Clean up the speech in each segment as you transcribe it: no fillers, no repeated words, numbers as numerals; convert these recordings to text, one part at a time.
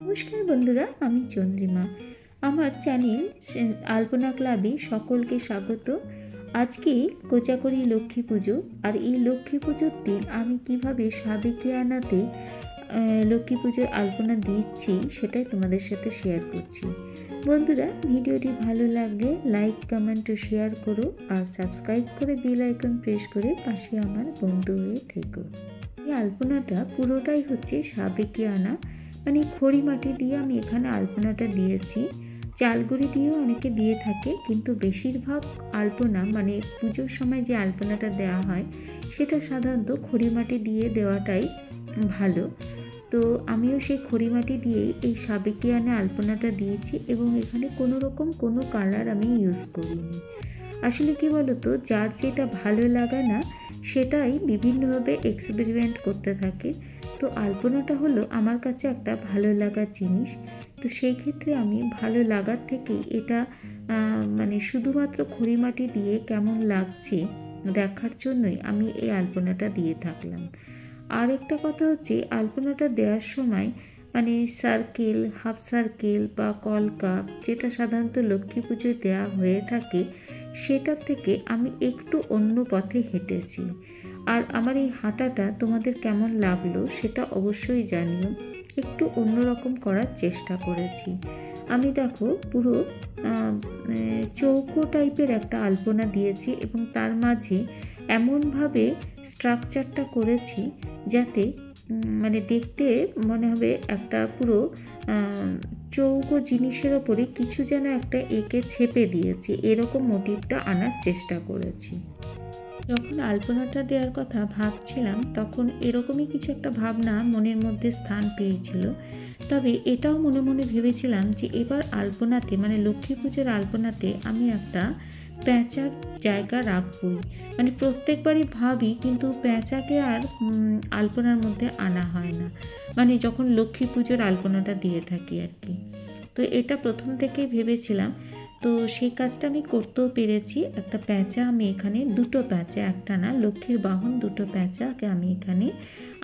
নমস্কার বন্ধুরা, আমি চন্দ্রিমা। আমার চ্যানেল আলপনা ক্লাবে সকলকে স্বাগত। আজকে কোজাগরী লক্ষ্মী পুজো, আর এই লক্ষ্মী পুজোর দিন আমি কিভাবে সাবেকিয়ানাতে লক্ষ্মী পুজোর আলপনা দিচ্ছি সেটাই তোমাদের সাথে শেয়ার করছি। বন্ধুরা, ভিডিওটি ভালো লাগলে লাইক, কমেন্ট ও শেয়ার করো, আর সাবস্ক্রাইব করে বেল আইকন প্রেস করে পাশে আমার বন্ধু হয়ে থেকো। এই আলপনাটা পুরোটাই হচ্ছে সাবেকিয়ানা, মানে খড়ি মাটি দিয়ে আমি এখানে আলপনাটা দিয়েছি। চালগুড়ি দিয়েও অনেকে দিয়ে থাকে, কিন্তু বেশিরভাগ আলপনা মানে পুজোর সময় যে আলপনাটা দেওয়া হয় সেটা সাধারণত খড়ি মাটি দিয়ে দেওয়াটাই ভালো। তো আমিও সেই খড়ি মাটি দিয়েই এই সাবেকিয়ানা আলপনাটা দিয়েছি, এবং এখানে কোনো কালার আমি ইউজ করিনি। আসলে কি বলতো, যার যেটা ভালো লাগে না সেটাই বিভিন্নভাবে এক্সপেরিমেন্ট করতে থাকে। তো আলপনাটা হলো আমার কাছে একটা ভালো লাগার জিনিস। তো সেই ক্ষেত্রে আমি ভালো লাগার থেকে এটা মানে শুধুমাত্র খড়ি মাটি দিয়ে কেমন লাগছে দেখার জন্যই আমি এই আলপনাটা দিয়ে থাকলাম। আর একটা কথা হচ্ছে, আলপনাটা দেওয়ার সময় মানে সার্কেল, হাফ সার্কেল বা কলকা, যেটা সাধারণত লক্ষ্মী পুজোয় দেওয়া হয়ে থাকে, সেটার থেকে আমি একটু অন্য পথে হেঁটেছি। আর আমার এই হাঁটাটা তোমাদের কেমন লাগলো সেটা অবশ্যই জানিও। একটু অন্যরকম করার চেষ্টা করেছি। আমি দেখো পুরো চৌকো টাইপের একটা আলপনা দিয়েছি, এবং তার মাঝে এমনভাবে স্ট্রাকচারটা করেছি যাতে মানে দেখতে মনে হবে একটা পুরো চৌকো জিনিসের ওপরে কিছু যেন একটা এঁকে ছেপে দিয়েছি, এরকম মোটিভটা আনার চেষ্টা করেছি। যখন আলপনাটা দেওয়ার কথা ভাবছিলাম তখন এরকমই কিছু একটা ভাবনা মনের মধ্যে স্থান পেয়েছিল। তবে এটাও মনে মনে ভেবেছিলাম যে এবার আলপনাতে মানে লক্ষ্মী পুজোর আলপনাতে আমি একটা প্যাঁচার জায়গা রাখবই। মানে প্রত্যেকবারই ভাবি, কিন্তু প্যাঁচাকে আর আলপনার মধ্যে আনা হয় না, মানে যখন লক্ষ্মী পুজোর আলপনাটা দিয়ে থাকি আর কি। তো এটা প্রথম থেকেই ভেবেছিলাম। তো সেই কাজটা আমি করতেও পেরেছি। একটা প্যাঁচা আমি এখানে, দুটো প্যাঁচা, একটা না, লক্ষ্মীর বাহন দুটো প্যাঁচাকে আমি এখানে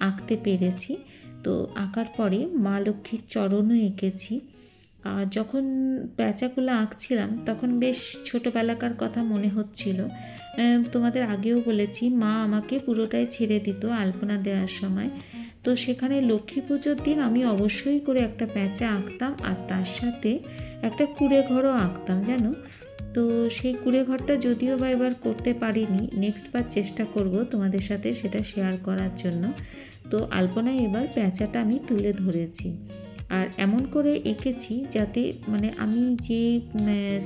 আঁকতে পেরেছি। তো আঁকার পরে মা লক্ষ্মীর চরণও এঁকেছি। আর যখন প্যাঁচাগুলো আঁকছিলাম তখন বেশ ছোটোবেলাকার কথা মনে হচ্ছিল। তোমাদের আগেও বলেছি, মা আমাকে পুরোটাই ছেড়ে দিত আলপনা দেওয়ার সময়। তো সেখানে লক্ষ্মী পুজোর দিন আমি অবশ্যই করে একটা প্যাঁচা আঁকতাম, আর তার সাথে একটা কুঁড়ে ঘরও আঁকতাম জানো। তো সেই কুঁড়ে ঘরটা যদিও বা এবার করতে পারিনি, নেক্সট বার চেষ্টা করব তোমাদের সাথে সেটা শেয়ার করার জন্য। তো আলপনায় এবার প্যাঁচাটা আমি তুলে ধরেছি, আর এমন করে এঁকেছি যাতে মানে আমি যে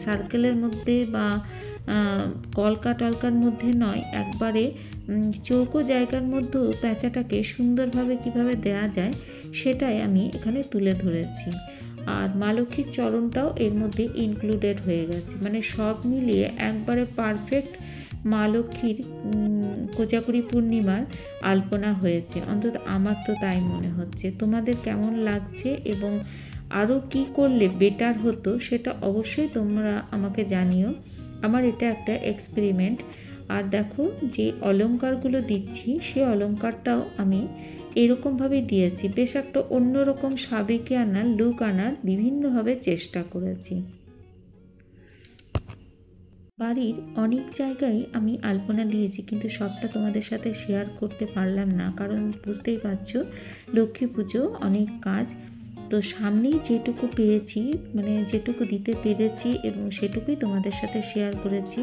সার্কেলের মধ্যে বা কলকা টলকার মধ্যে নয়, একবারে চৌকো জায়গার মধ্যেও প্যাঁচাটাকে সুন্দরভাবে কিভাবে দেওয়া যায় সেটাই আমি এখানে তুলে ধরেছি। আর মা লক্ষ্মীর চরণটাও এর মধ্যে ইনক্লুডেড হয়ে গেছে, মানে সব মিলিয়ে একবারে পারফেক্ট মা লক্ষ্মীর কোজাগরী পূর্ণিমার আলপনা হয়েছে। অন্তত আমার তো তাই মনে হচ্ছে। তোমাদের কেমন লাগছে এবং আরও কি করলে বেটার হতো সেটা অবশ্যই তোমরা আমাকে জানিও। আমার এটা একটা এক্সপেরিমেন্ট। আর দেখো যে অলংকারগুলো দিচ্ছি সে অলংকারটাও আমি এরকমভাবে দিয়েছি, বেশ একটা অন্যরকম সাবেকিয়ানা লুক আনার বিভিন্নভাবে চেষ্টা করেছি। বাড়ির অনেক জায়গায় আমি আলপনা দিয়েছি, কিন্তু সবটা তোমাদের সাথে শেয়ার করতে পারলাম না, কারণ বুঝতেই পারছো লক্ষ্মী পুজো, অনেক কাজ। তো সামনেই যেটুকু পেয়েছি মানে যেটুকু দিতে পেরেছি এবং সেটুকুই তোমাদের সাথে শেয়ার করেছি।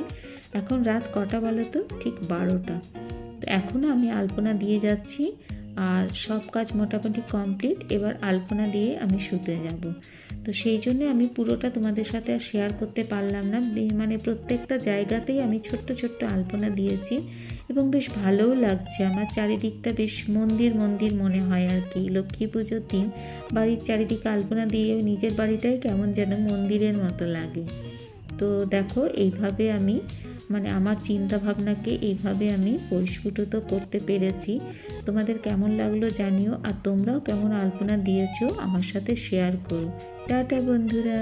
এখন রাত কটা বলো তো? ঠিক 12টা। তো এখনও আমি আলপনা দিয়ে যাচ্ছি, আর সব কাজ মোটামুটি কমপ্লিট। এবার আলপনা দিয়ে আমি শুতে যাব। তো সেই জন্যে আমি পুরোটা তোমাদের সাথে আর শেয়ার করতে পারলাম না। মানে প্রত্যেকটা জায়গাতেই আমি ছোট্ট ছোট্ট আলপনা দিয়েছি, এবং বেশ ভালোও লাগছে। আমার চারিদিকটা বেশ মন্দির মন্দির মনে হয় আর কি। লক্ষ্মী পুজোর দিন বাড়ির চারিদিকে আলপনা দিয়ে নিজের বাড়িটাই কেমন যেন মন্দিরের মতো লাগে। তো দেখো এইভাবে আমি মানে আমার চিন্তা ভাবনাকে এইভাবে আমি পরিস্ফুটিত করতে পেরেছি। তোমাদের কেমন লাগলো জানিও, আর তোমরাও কেমন আলপনা দিয়েছো আমার সাথে শেয়ার করো। টাটা বন্ধুরা।